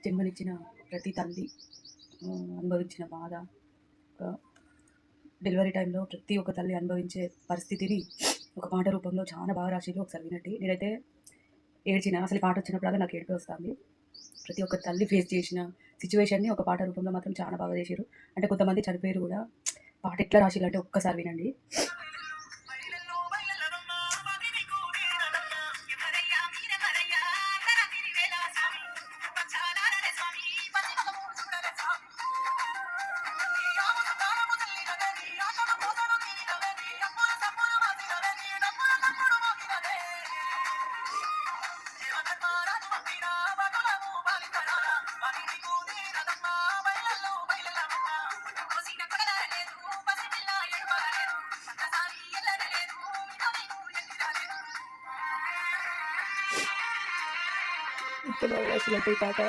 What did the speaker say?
జన్మనిచ్చిన ప్రతి తల్లి అనుభవించిన బాధ, డెలివరీ టైంలో ప్రతి ఒక్క తల్లి అనుభవించే పరిస్థితిని ఒక పాట రూపంలో చాలా బాగా రాసిర్రు. ఒకసారి వినండి. నేనైతే ఏడ్చిన, అసలు పాట వచ్చినప్పుడల్లా నాకు ఏడుపు వస్తుంది. ప్రతి ఒక్క తల్లి ఫేస్ చేసిన సిచ్యువేషన్ని ఒక పాట రూపంలో మాత్రం చాలా బాగా చేసిర్రు. అంటే కొంతమంది చనిపోయారు కూడా. పాట ఎట్లా రాసిర్రు అంటే ఒక్కసారి వినండి. ఇంత బాగా రాసినట్టు ఈ పాట